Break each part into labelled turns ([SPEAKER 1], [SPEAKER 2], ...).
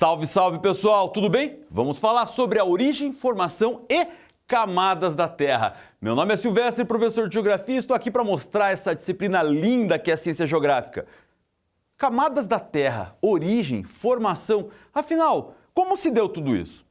[SPEAKER 1] Salve, salve pessoal, tudo bem? Vamos falar sobre a origem, formação e camadas da Terra. Meu nome é Silvestre, professor de Geografia, e estou aqui para mostrar essa disciplina linda que é a ciência geográfica. Camadas da Terra, origem, formação, afinal, como se deu tudo isso?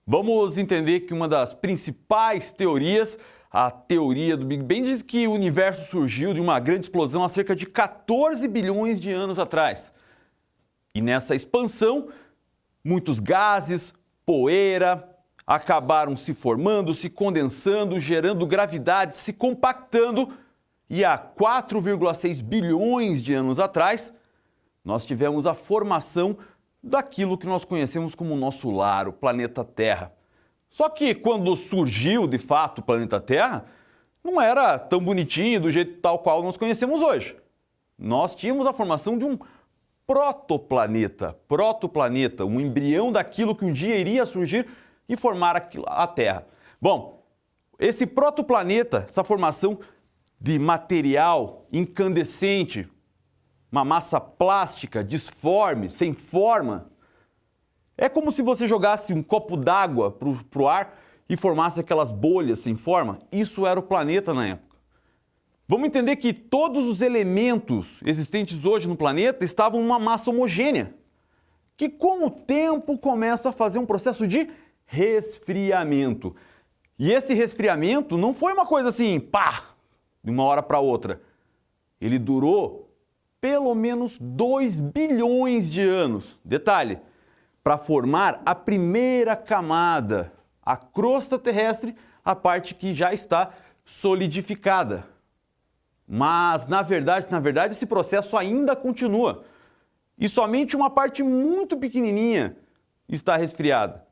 [SPEAKER 1] Vamos entender que uma das principais teorias, a teoria do Big Bang, diz que o universo surgiu de uma grande explosão há cerca de 14 bilhões de anos atrás. E nessa expansão, muitos gases, poeira, acabaram se formando, se condensando, gerando gravidade, se compactando. E há 4,6 bilhões de anos atrás, nós tivemos a formação daquilo que nós conhecemos como o nosso lar, o planeta Terra. Só que quando surgiu, de fato, o planeta Terra, não era tão bonitinho do jeito tal qual nós conhecemos hoje. Nós tínhamos a formação de um protoplaneta, um embrião daquilo que um dia iria surgir e formar a Terra. Bom, esse protoplaneta, essa formação de material incandescente, uma massa plástica, disforme, sem forma, é como se você jogasse um copo d'água para o ar e formasse aquelas bolhas sem forma. Isso era o planeta na época. Vamos entender que todos os elementos existentes hoje no planeta estavam numa massa homogênea, que com o tempo começa a fazer um processo de resfriamento. E esse resfriamento não foi uma coisa assim, pá, de uma hora para outra. Ele durou pelo menos 2 bilhões de anos. Detalhe, para formar a primeira camada, a crosta terrestre, a parte que já está solidificada. Mas, na verdade, esse processo ainda continua. E somente uma parte muito pequenininha está resfriada.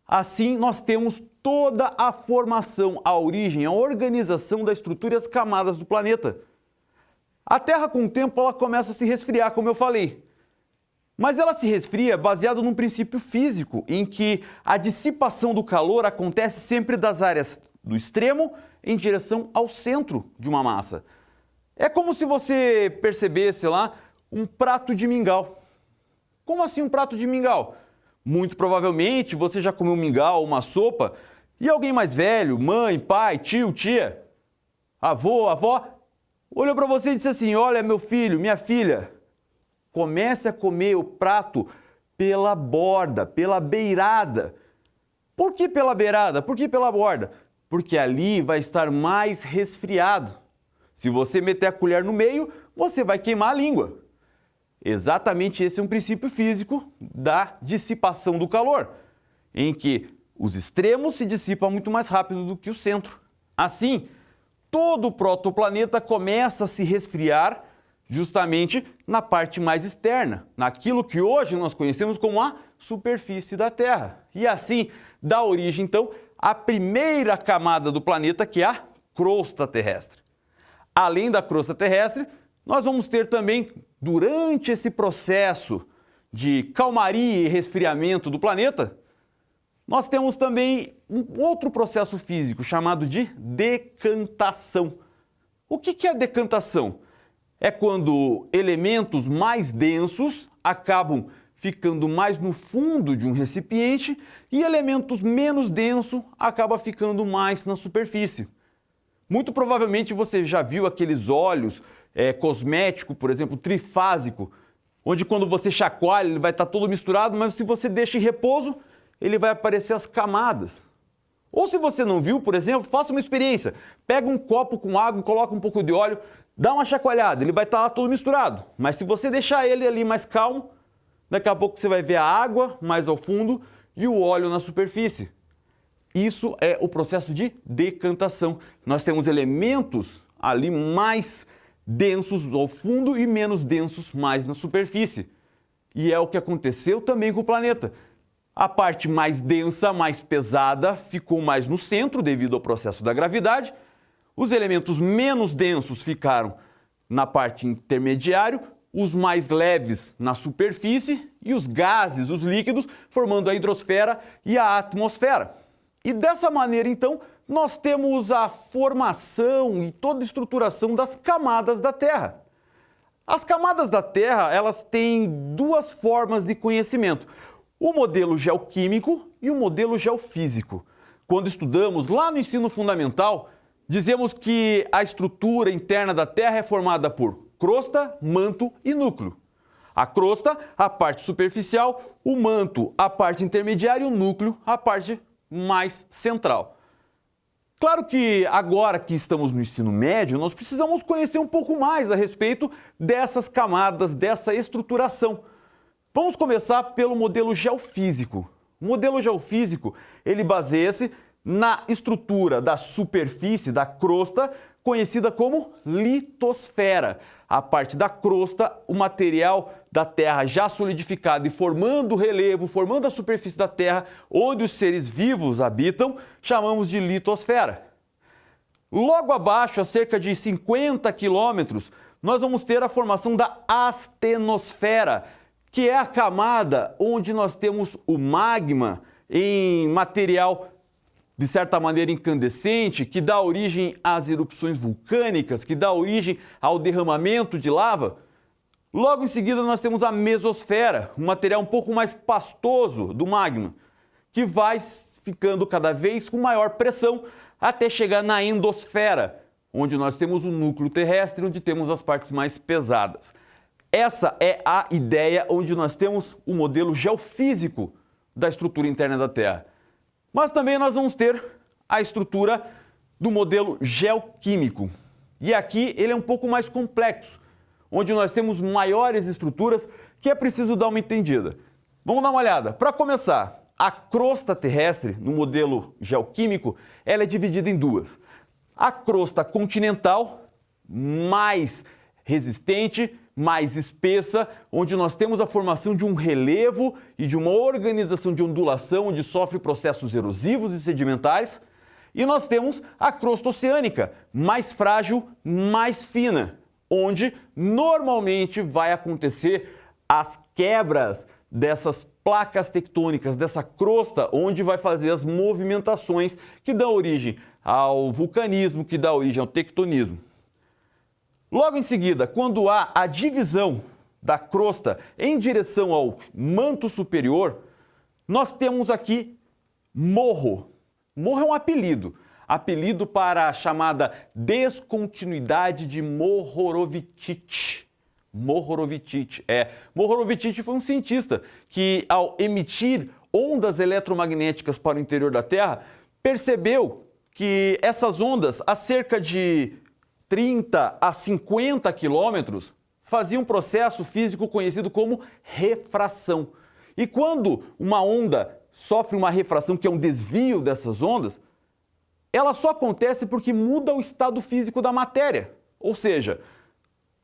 [SPEAKER 1] Assim, nós temos toda a formação, a origem, a organização da estrutura e as camadas do planeta. A Terra, com o tempo, ela começa a se resfriar, como eu falei. Mas ela se resfria baseado num princípio físico, em que a dissipação do calor acontece sempre das áreas do extremo em direção ao centro de uma massa. É como se você percebesse lá um prato de mingau. Como assim um prato de mingau? Muito provavelmente você já comeu mingau, uma sopa, e alguém mais velho, mãe, pai, tio, tia, avô, avó, olhou para você e disse assim: olha, meu filho, minha filha, comece a comer o prato pela borda, pela beirada. Por que pela beirada? Por que pela borda? Porque ali vai estar mais resfriado. Se você meter a colher no meio, você vai queimar a língua. Exatamente esse é um princípio físico da dissipação do calor, em que os extremos se dissipam muito mais rápido do que o centro. Assim, todo o protoplaneta começa a se resfriar justamente na parte mais externa, naquilo que hoje nós conhecemos como a superfície da Terra. E assim dá origem, então, à primeira camada do planeta, que é a crosta terrestre. Além da crosta terrestre, nós vamos ter também, durante esse processo de calmaria e resfriamento do planeta, nós temos também um outro processo físico chamado de decantação. O que é decantação? É quando elementos mais densos acabam ficando mais no fundo de um recipiente e elementos menos densos acabam ficando mais na superfície. Muito provavelmente você já viu aqueles óleos cosmético, por exemplo, trifásico, onde quando você chacoalha ele vai estar todo misturado, mas se você deixa em repouso, ele vai aparecer as camadas. Ou se você não viu, por exemplo, faça uma experiência. Pega um copo com água, coloca um pouco de óleo, dá uma chacoalhada, ele vai estar lá todo misturado. Mas se você deixar ele ali mais calmo, daqui a pouco você vai ver a água mais ao fundo e o óleo na superfície. Isso é o processo de decantação. Nós temos elementos ali mais densos ao fundo e menos densos mais na superfície. E é o que aconteceu também com o planeta. A parte mais densa, mais pesada, ficou mais no centro devido ao processo da gravidade. Os elementos menos densos ficaram na parte intermediária, os mais leves na superfície e os gases, os líquidos, formando a hidrosfera e a atmosfera. E dessa maneira, então, nós temos a formação e toda a estruturação das camadas da Terra. As camadas da Terra, elas têm duas formas de conhecimento: o modelo geoquímico e o modelo geofísico. Quando estudamos lá no ensino fundamental, dizemos que a estrutura interna da Terra é formada por crosta, manto e núcleo. A crosta, a parte superficial, o manto, a parte intermediária e o núcleo, a parte mais central. Claro que agora que estamos no ensino médio, nós precisamos conhecer um pouco mais a respeito dessas camadas, dessa estruturação. Vamos começar pelo modelo geofísico. O modelo geofísico, ele baseia-se na estrutura da superfície, da crosta, conhecida como litosfera. A parte da crosta, o material da Terra já solidificado e formando o relevo, formando a superfície da Terra, onde os seres vivos habitam, chamamos de litosfera. Logo abaixo, a cerca de 50 quilômetros, nós vamos ter a formação da astenosfera, que é a camada onde nós temos o magma em material de certa maneira incandescente, que dá origem às erupções vulcânicas, que dá origem ao derramamento de lava. Logo em seguida nós temos a mesosfera, um material um pouco mais pastoso do magma, que vai ficando cada vez com maior pressão até chegar na endosfera, onde nós temos o núcleo terrestre, onde temos as partes mais pesadas. Essa é a ideia onde nós temos o modelo geofísico da estrutura interna da Terra. Mas também nós vamos ter a estrutura do modelo geoquímico. E aqui ele é um pouco mais complexo, onde nós temos maiores estruturas que é preciso dar uma entendida. Vamos dar uma olhada. Para começar, a crosta terrestre, no modelo geoquímico, ela é dividida em duas. A crosta continental, mais resistente, mais espessa, onde nós temos a formação de um relevo e de uma organização de ondulação, onde sofre processos erosivos e sedimentares. E nós temos a crosta oceânica, mais frágil, mais fina, onde normalmente vai acontecer as quebras dessas placas tectônicas, dessa crosta, onde vai fazer as movimentações que dão origem ao vulcanismo, que dá origem ao tectonismo. Logo em seguida, quando há a divisão da crosta em direção ao manto superior, nós temos aqui morro. Morro é um apelido para a chamada descontinuidade de Mohorovičić. Mohorovičić foi um cientista que, ao emitir ondas eletromagnéticas para o interior da Terra, percebeu que essas ondas, a cerca de 30 a 50 quilômetros, fazia um processo físico conhecido como refração. E quando uma onda sofre uma refração, que é um desvio dessas ondas, ela só acontece porque muda o estado físico da matéria. Ou seja,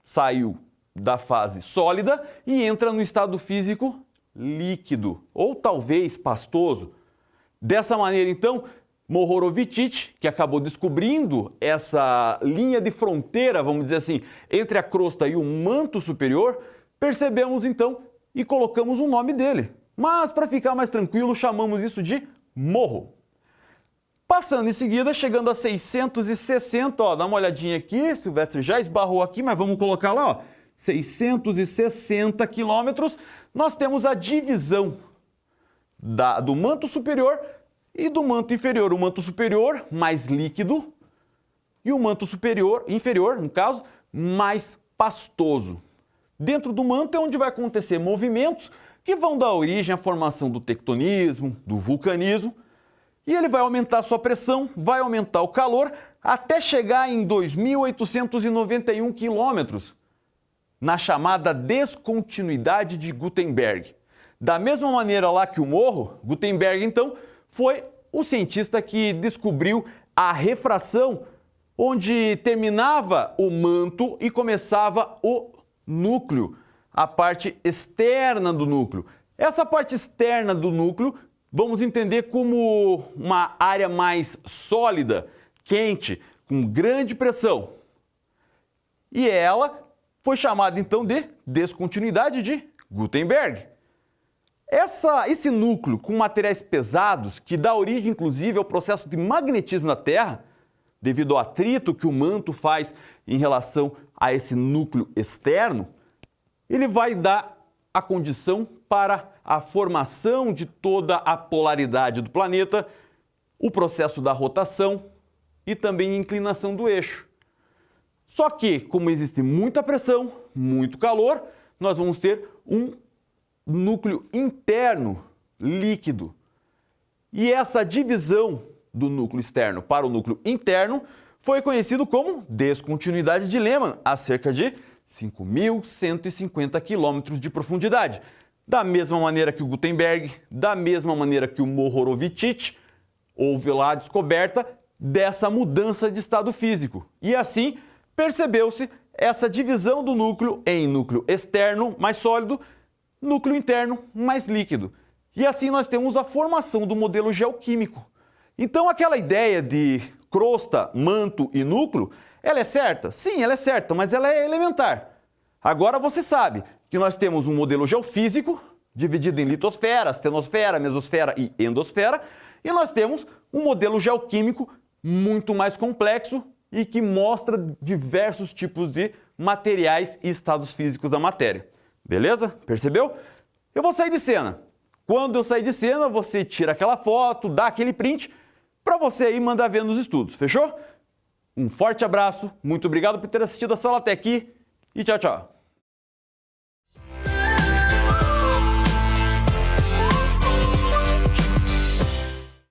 [SPEAKER 1] saiu da fase sólida e entra no estado físico líquido, ou talvez pastoso. Dessa maneira, então, Mohorovičić, que acabou descobrindo essa linha de fronteira, vamos dizer assim, entre a crosta e o manto superior, percebemos então e colocamos o nome dele. Mas, para ficar mais tranquilo, chamamos isso de morro. Passando em seguida, chegando a 660, ó, dá uma olhadinha aqui, Silvestre já esbarrou aqui, mas vamos colocar lá, ó, 660 quilômetros, nós temos a divisão do manto superior e do manto inferior. O manto superior mais líquido e o manto inferior, no caso, mais pastoso. Dentro do manto é onde vai acontecer movimentos que vão dar origem à formação do tectonismo, do vulcanismo, e ele vai aumentar a sua pressão, vai aumentar o calor, até chegar em 2.891 quilômetros, na chamada descontinuidade de Gutenberg. Da mesma maneira lá que o morro, Gutenberg, então, foi o cientista que descobriu a refração, onde terminava o manto e começava o núcleo, a parte externa do núcleo. Essa parte externa do núcleo vamos entender como uma área mais sólida, quente, com grande pressão. E ela foi chamada então de descontinuidade de Gutenberg. Esse núcleo com materiais pesados, que dá origem inclusive ao processo de magnetismo na Terra, devido ao atrito que o manto faz em relação a esse núcleo externo, ele vai dar a condição para a formação de toda a polaridade do planeta, o processo da rotação e também a inclinação do eixo. Só que, como existe muita pressão, muito calor, nós vamos ter um núcleo interno líquido. E essa divisão do núcleo externo para o núcleo interno foi conhecido como descontinuidade de Lehmann, a cerca de 5.150 quilômetros de profundidade. Da mesma maneira que o Gutenberg, da mesma maneira que o Mohorovičić, houve lá a descoberta dessa mudança de estado físico. E assim, percebeu-se essa divisão do núcleo em núcleo externo mais sólido, núcleo interno mais líquido. E assim nós temos a formação do modelo geoquímico. Então aquela ideia de crosta, manto e núcleo, ela é certa? Sim, ela é certa, mas ela é elementar. Agora você sabe que nós temos um modelo geofísico, dividido em litosfera, astenosfera, mesosfera e endosfera, e nós temos um modelo geoquímico muito mais complexo e que mostra diversos tipos de materiais e estados físicos da matéria. Beleza? Percebeu? Eu vou sair de cena. Quando eu sair de cena, você tira aquela foto, dá aquele print para você aí mandar ver nos estudos. Fechou? Um forte abraço, muito obrigado por ter assistido a aula até aqui e tchau, tchau.